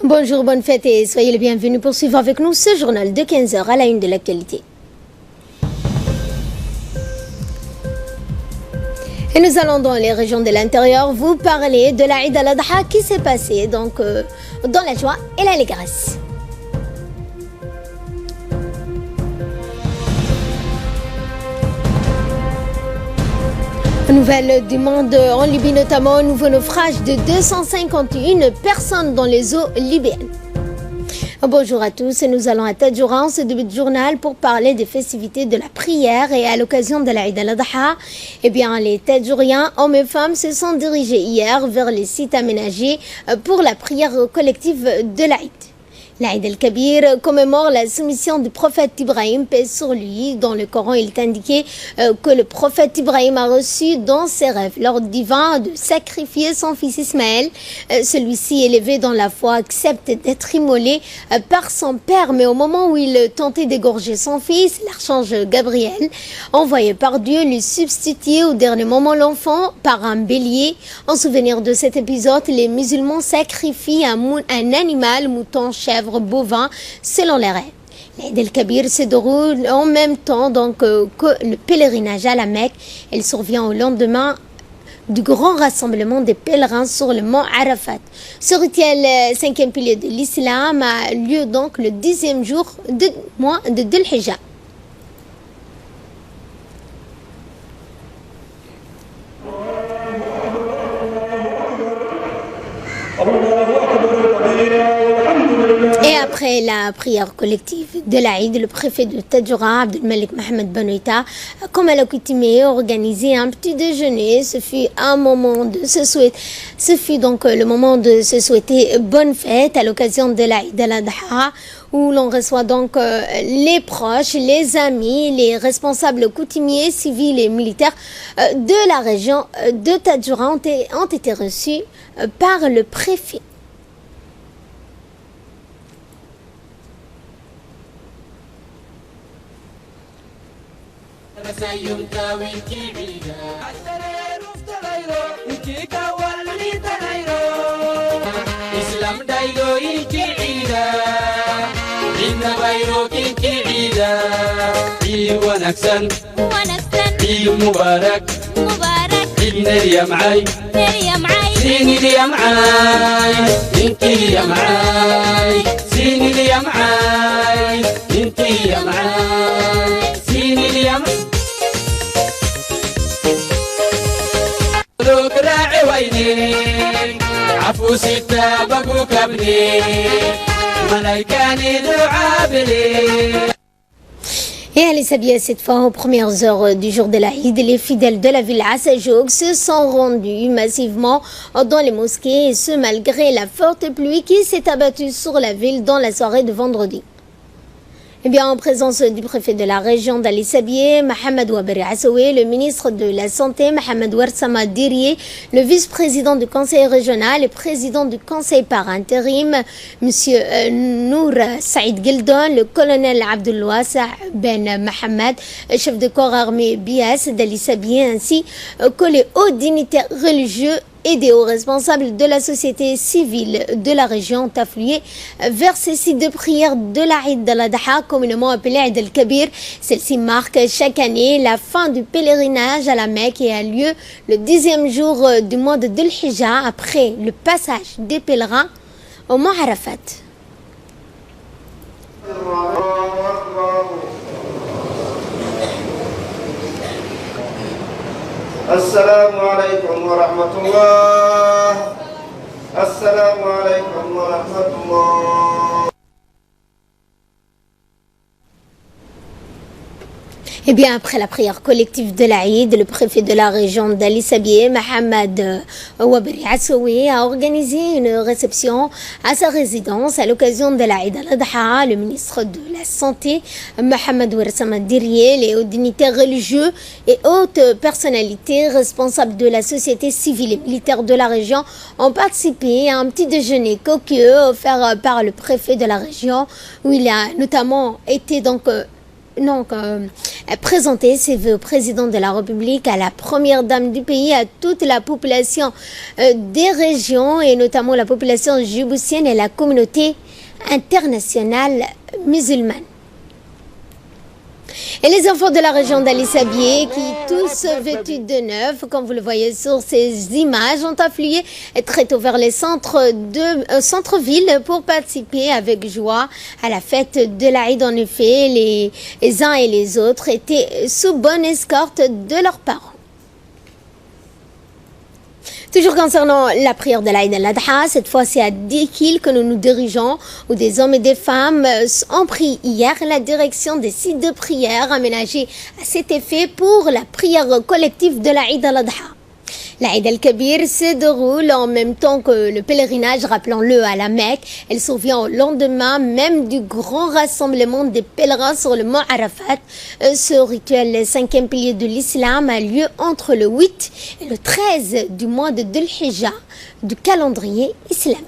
Bonjour, bonne fête et soyez les bienvenus pour suivre avec nous ce journal de 15 heures à la une de l'actualité. Et nous allons dans les régions de l'intérieur vous parler de la Eid al-Adha qui s'est passée dans la joie et l'allégresse. Nouvelle du monde en Libye, notamment nouveau naufrage de 251 personnes dans les eaux libyennes. Bonjour à tous, nous allons à Tadjoura en ce début de journal pour parler des festivités de la prière et à l'occasion de la Eid al-Adha. Les Tadjouriens, hommes et femmes, se sont dirigés hier vers les sites aménagés pour la prière collective de l'Aïd. L'Aïd el-Kabir commémore la soumission du prophète Ibrahim, paix sur lui. Dans le Coran, il est indiqué que le prophète Ibrahim a reçu dans ses rêves l'ordre divin de sacrifier son fils Ismaël. Celui-ci, élevé dans la foi, accepte d'être immolé par son père. Mais au moment où il tentait d'égorger son fils, l'archange Gabriel, envoyé par Dieu, lui substitue au dernier moment l'enfant par un bélier. En souvenir de cet épisode, les musulmans sacrifient un animal, mouton, chèvre, bovin, selon les règles. L'Aïd el-Kabir se déroule en même temps que le pèlerinage à la Mecque. Elle survient au lendemain du grand rassemblement des pèlerins sur le mont Arafat. Ce rituel, cinquième pilier de l'islam, a lieu donc le 10e jour du mois de Dhul Hijjah. Et après la prière collective de l'Aïd, le préfet de Tadjoura, Abdelmalik Mohamed Benoïta, comme à l'accoutumée, a organisé un petit déjeuner. Ce fut donc le moment de se souhaiter bonne fête à l'occasion de l'Aïd al-Adha, où l'on reçoit donc les proches, les amis, les responsables coutumiers, civils et militaires de la région de Tadjoura ont été reçus par le préfet. Et allez s'habiller cette fois aux premières heures du jour de l'Aïd. Les fidèles de la ville Assajouk se sont rendus massivement dans les mosquées, et ce malgré la forte pluie qui s'est abattue sur la ville dans la soirée de vendredi. En présence du préfet de la région d'Ali Sabié, Mohamed Ouaberi Assaoué, le ministre de la Santé, Mohamed Ouarsama Dirié, le vice-président du conseil régional et président du conseil par intérim, M. Nour Saïd Gildon, le colonel Abdelwassa Ben Mohamed, chef de corps armé BS d'Ali Sabié, ainsi que les hauts dignitaires religieux et des hauts responsables de la société civile de la région ont afflué vers ces sites de prière de la Eid al-Adha, communément appelée Eid al-Kabir. Celle-ci marque chaque année la fin du pèlerinage à la Mecque et a lieu le 10e jour du mois de Dhul Hijjah, après le passage des pèlerins au mont Arafat. Assalamu alaikum wa rahmatullah. Assalamu alaikum wa rahmatullah. Après la prière collective de l'Aïd, le préfet de la région d'Ali Sabié, Mohamed Ouaberi Assaoué, a organisé une réception à sa résidence à l'occasion de l'Aïd al-Adha. Le ministre de la Santé, Mohamed Ouarsama Dirié, les hauts dignitaires religieux et hautes personnalités responsables de la société civile et militaire de la région ont participé à un petit déjeuner copieux offert par le préfet de la région, où il a notamment été présenté ses vœux au président de la République, à la première dame du pays, à toute la population des régions et notamment la population djiboutienne et la communauté internationale musulmane. Et les enfants de la région d'Ali Sabié, qui tous vêtus de neuf, comme vous le voyez sur ces images, ont afflué très tôt vers les centres-villes pour participer avec joie à la fête de l'Aïd. En effet, les uns et les autres étaient sous bonne escorte de leurs parents. Toujours concernant la prière de l'Aïd al-Adha, cette fois c'est à Dikil que nous nous dirigeons, où des hommes et des femmes ont pris hier la direction des sites de prière aménagés à cet effet pour la prière collective de l'Aïd al-Adha. L'Aïd al-Kabir se déroule en même temps que le pèlerinage, rappelons-le, à la Mecque. Elle survient au lendemain même du grand rassemblement des pèlerins sur le mont Arafat. Ce rituel, le 5e pilier de l'islam, a lieu entre le 8 et le 13 du mois de Dhul Hijjah du calendrier islamique.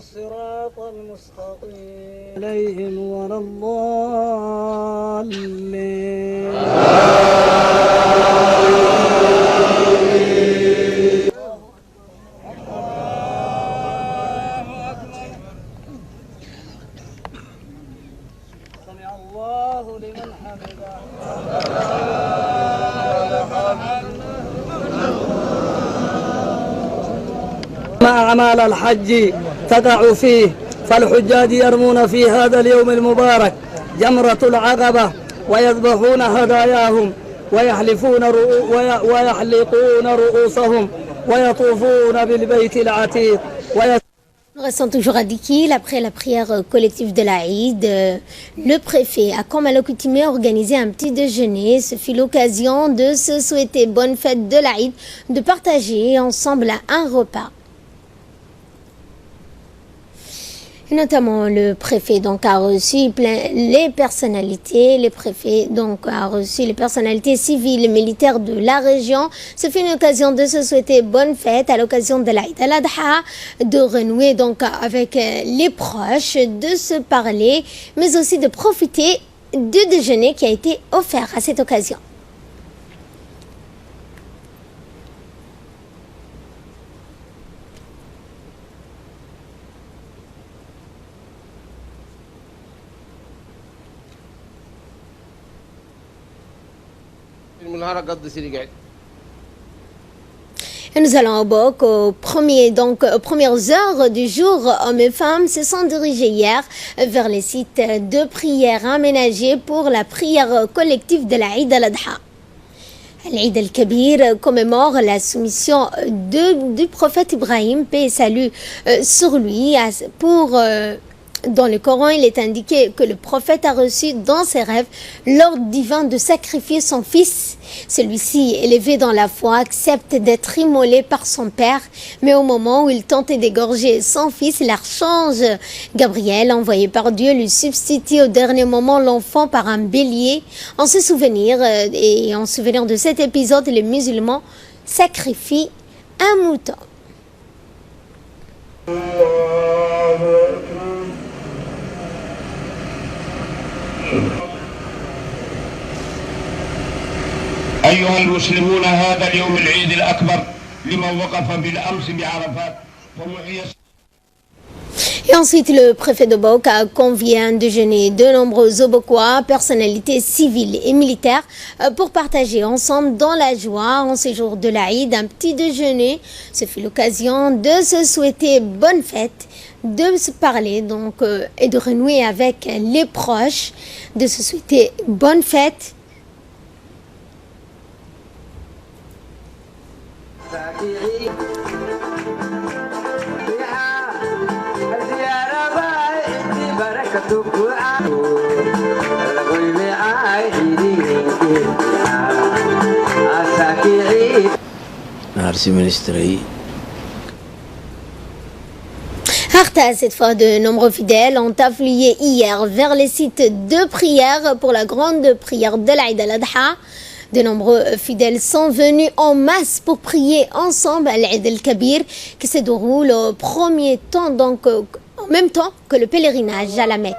الصراط المستقيم عليهم ولا الضالين سمع الله لمن حمده أعمال الحج تقع فيه، فالحجاج يرمون في هذا اليوم المبارك جمرة العقبة ويذبحون هداياهم ويحلقون رؤوسهم ويطوفون بالبيت العتيق. Nous restons toujours à Dikil. Après la prière collective de l'Aïd, le préfet a, comme à l'accoutumée, organisé un petit déjeuner. Ce fut l'occasion de se souhaiter bonne fête de l'Aïd, de partager ensemble un repas. Et notamment le préfet donc a reçu les personnalités, les préfets donc a reçu les personnalités civiles et militaires de la région. Ce fut une occasion de se souhaiter bonne fête à l'occasion de l'Aïd al-Adha, de renouer donc avec les proches, de se parler, mais aussi de profiter du déjeuner qui a été offert à cette occasion. Et nous allons au Bok, aux premières heures du jour. Hommes et femmes se sont dirigés hier vers les sites de prière aménagés pour la prière collective de l'Aïd al-Adha. L'Aïd al-Kabir commémore la soumission du prophète Ibrahim, paix et salut sur lui, dans le Coran, il est indiqué que le prophète a reçu dans ses rêves l'ordre divin de sacrifier son fils. Celui-ci, élevé dans la foi, accepte d'être immolé par son père. Mais au moment où il tentait d'égorger son fils, l'archange Gabriel, envoyé par Dieu, lui substitue au dernier moment l'enfant par un bélier. En souvenir de cet épisode, les musulmans sacrifient un mouton. أيها المسلمون هذا اليوم العيد الأكبر لمن وقف بالأمس بعرفات ومحيي. Et ensuite, le préfet de Bok a convié un déjeuner de nombreux Obokois, personnalités civiles et militaires, pour partager ensemble dans la joie, en ces jours de l'Aïd, un petit déjeuner. Ce fut l'occasion de se souhaiter bonne fête, de se parler donc et de renouer avec les proches, de se souhaiter bonne fête. Arta, cette fois, de nombreux fidèles ont afflué hier vers les sites de prière pour la grande prière de l'Aïd al-Adha. De nombreux fidèles sont venus en masse pour prier ensemble à l'Eid el-Kabir qui se déroule au premier temps, donc en même temps que le pèlerinage à la Mecque.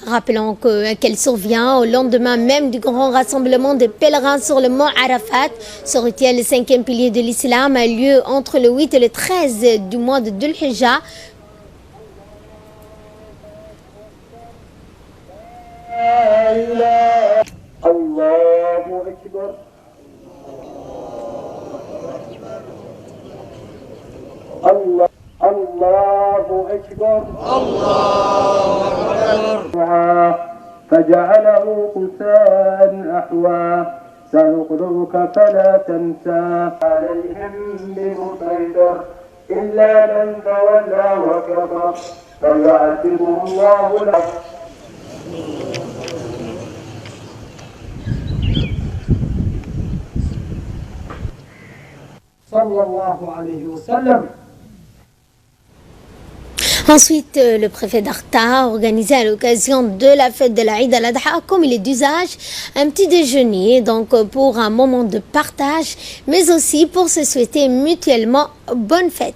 Rappelons qu'elle survient au lendemain même du grand rassemblement des pèlerins sur le mont Arafat. Ce rituel, le 5e pilier de l'islam, a lieu entre le 8 et le 13 du mois de Dhul Hijjah. الله أكبر الله أكبر فجعله قساء أحوى سنقرئك فلا تنسى عليهم بمسيطر إلا من تولى وكفر فيعذبه الله له. صلى الله عليه وسلم. Ensuite, le préfet d'Arta a organisé à l'occasion de la fête de la Eid al-Adha, comme il est d'usage, un petit déjeuner, donc pour un moment de partage, mais aussi pour se souhaiter mutuellement bonne fête.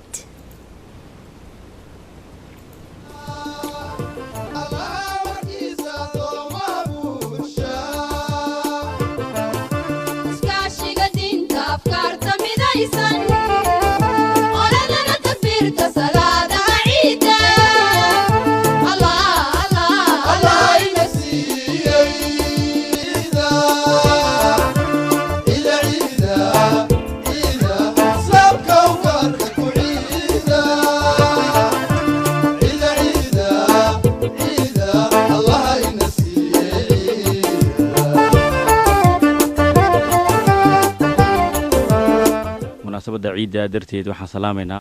munaasabada ciidda darteed waxaan salaamaynaa.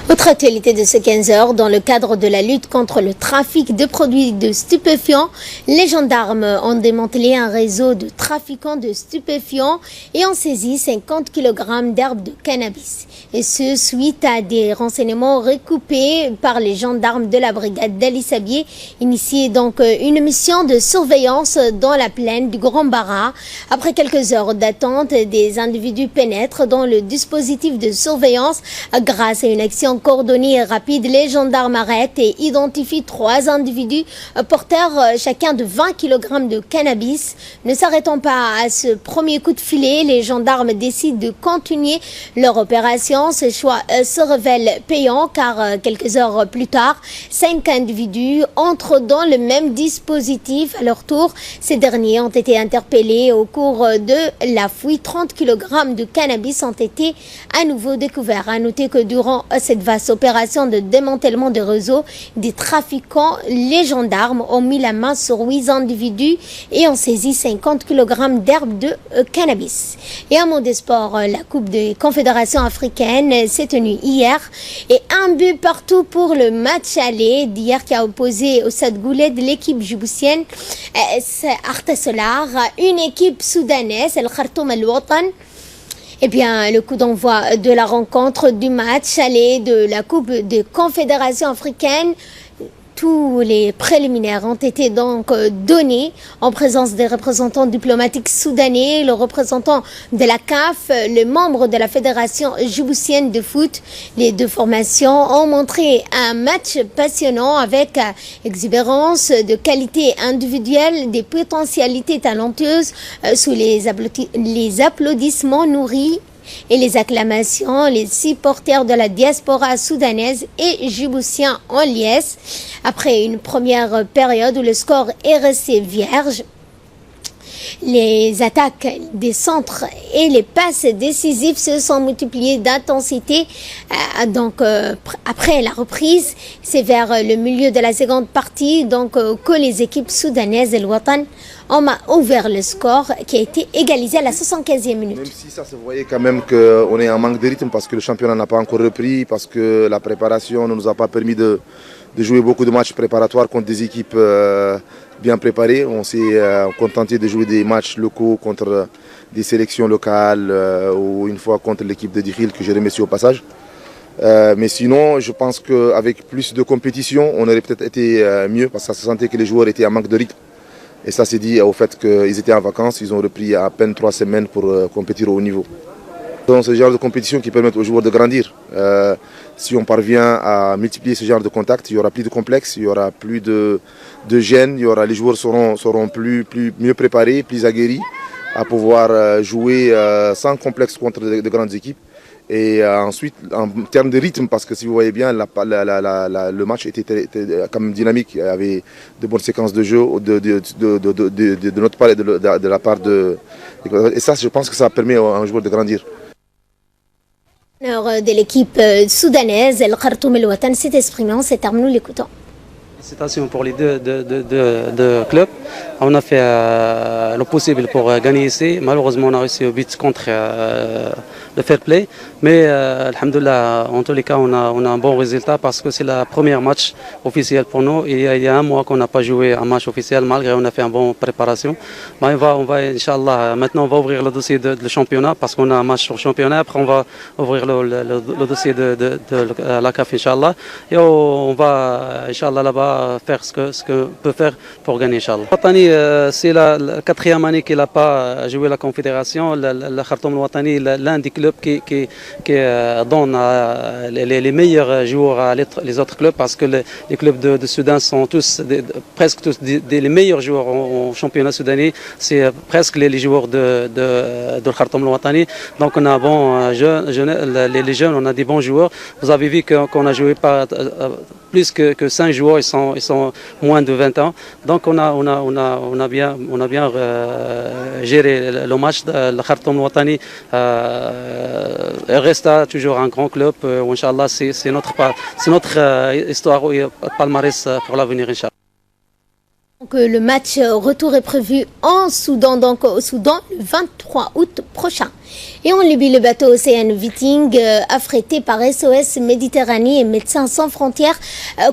Autre actualité de ce 15h, dans le cadre de la lutte contre le trafic de produits de stupéfiants, les gendarmes ont démantelé un réseau de trafiquants de stupéfiants et ont saisi 50 kg d'herbes de cannabis. Et ce, suite à des renseignements recoupés par les gendarmes de la brigade d'Ali Sabier, initié donc une mission de surveillance dans la plaine du Grand Bara. Après quelques heures d'attente, des individus pénètrent dans le dispositif de surveillance grâce à une action coordonnée et rapide. Les gendarmes arrêtent et identifient 3 individus porteurs chacun de 20 kg de cannabis. Ne s'arrêtant pas à ce premier coup de filet, les gendarmes décident de continuer leur opération. Ce choix se révèle payant car quelques heures plus tard, 5 individus entrent dans le même dispositif. À leur tour, ces derniers ont été interpellés. Au cours de la fouille, 30 kg de cannabis ont été à nouveau découverts. À noter que durant cette vaste opération de démantèlement de réseau des trafiquants, les gendarmes ont mis la main sur 8 individus et ont saisi 50 kg d'herbes de cannabis. Et un mot de sport, la Coupe des Confédérations africaines s'est tenue hier et un but partout pour le match aller d'hier qui a opposé au Stade Goulet de l'équipe djiboutienne Arta Solar, une équipe soudanaise, El Khartoum El Watan. Eh bien, le coup d'envoi de la rencontre du match aller de la Coupe des Confédérations africaines, tous les préliminaires ont été donc donnés en présence des représentants diplomatiques soudanais, le représentant de la CAF, le membre de la Fédération djiboutienne de foot. Les deux formations ont montré un match passionnant avec exubérance, de qualité individuelle, des potentialités talentueuses sous les applaudissements nourris et les acclamations. Les supporters de la diaspora soudanaise et djiboutiens en liesse. Après une première période où le score est resté vierge, les attaques des centres et les passes décisives se sont multipliées d'intensité. Après la reprise, c'est vers le milieu de la seconde partie que les équipes soudanaises et le Watan ont ouvert le score qui a été égalisé à la 75e minute. Même si ça se voyait quand même qu'on est en manque de rythme parce que le championnat n'a pas encore repris, parce que la préparation ne nous a pas permis de jouer beaucoup de matchs préparatoires contre des équipes bien préparées. On s'est contenté de jouer des matchs locaux contre des sélections locales ou une fois contre l'équipe de Dikhil que j'ai remercié au passage. Mais sinon, je pense qu'avec plus de compétition, on aurait peut-être été mieux parce que ça se sentait que les joueurs étaient en manque de rythme. Et ça s'est dit au fait qu'ils étaient en vacances, ils ont repris à peine 3 semaines pour compétir au haut niveau. Donc c'est ce genre de compétition qui permet aux joueurs de grandir. Si on parvient à multiplier ce genre de contacts, il n'y aura plus de complexes, il n'y aura plus de gêne, les joueurs seront mieux préparés, plus aguerris à pouvoir jouer sans complexe contre de grandes équipes. Et ensuite, en termes de rythme, parce que si vous voyez bien, le match était quand même dynamique. Il y avait de bonnes séquences de jeu de notre part et de la part de... Et ça, je pense que ça permet à un joueur de grandir. De l'équipe soudanaise, El Khartoum El Watan s'est exprimé en ces termes, nous l'écoutons. Félicitations pour les deux clubs. On a fait le possible pour gagner ici. Malheureusement, on a réussi au but contre le fair play. Mais alhamdoulilah, en tous les cas, on a un bon résultat parce que c'est le premier match officiel pour nous. Il y a un mois qu'on n'a pas joué un match officiel malgré qu'on a fait une bonne préparation. Mais on va Inch'Allah, maintenant on va ouvrir le dossier de championnat parce qu'on a un match sur le championnat. Après, on va ouvrir le dossier de la CAF, Inch'Allah. Et on va, Inch'Allah, là-bas, faire ce que peut faire pour gagner, Inch'Allah. Watani, c'est la 4e année qu'il n'a pas joué la Confédération. Le Khartoum El Watani, l'un des clubs qui donne les meilleurs joueurs à les autres clubs parce que les clubs de Soudan sont presque tous les meilleurs joueurs au championnat soudanais. C'est presque les joueurs de Khartoum El Watani. Donc on a les jeunes, on a des bons joueurs. Vous avez vu qu'on a joué plus que 5 joueurs, ils sont moins de 20 ans. Donc on a bien géré le match. Le Khartoum El Watani reste toujours un grand club. Inch'Allah, c'est notre histoire et palmarès pour l'avenir, Inch'Allah. Donc, le match retour est prévu en Soudan, donc au Soudan, le 23 août prochain. Et en Libye, le bateau Ocean Viking, affrété par SOS Méditerranée et Médecins sans frontières,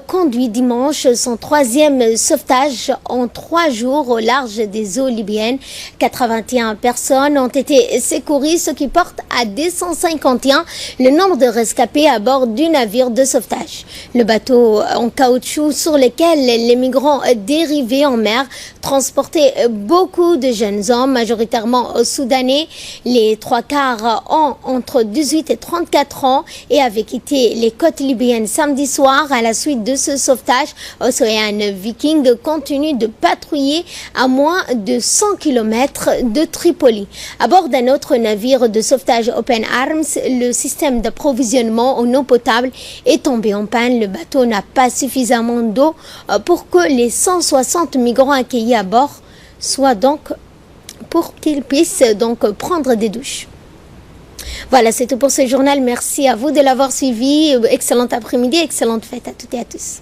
conduit dimanche son 3e sauvetage en 3 jours au large des eaux libyennes. 81 personnes ont été secourues, ce qui porte à 251 le nombre de rescapés à bord du navire de sauvetage. Le bateau en caoutchouc sur lequel les migrants dérivés en mer transportaient beaucoup de jeunes hommes, majoritairement soudanais. Les 3/4 ont entre 18 et 34 ans et avaient quitté les côtes libyennes samedi soir. À la suite de ce sauvetage, Ocean Viking continue de patrouiller à moins de 100 km de Tripoli. À bord d'un autre navire de sauvetage Open Arms, le système d'approvisionnement en eau potable est tombé en panne. Le bateau n'a pas suffisamment d'eau pour que les 160 migrants accueillis à bord soient donc pour qu'ils puissent donc prendre des douches. Voilà, c'est tout pour ce journal. Merci à vous de l'avoir suivi. Excellent après-midi, excellente fête à toutes et à tous.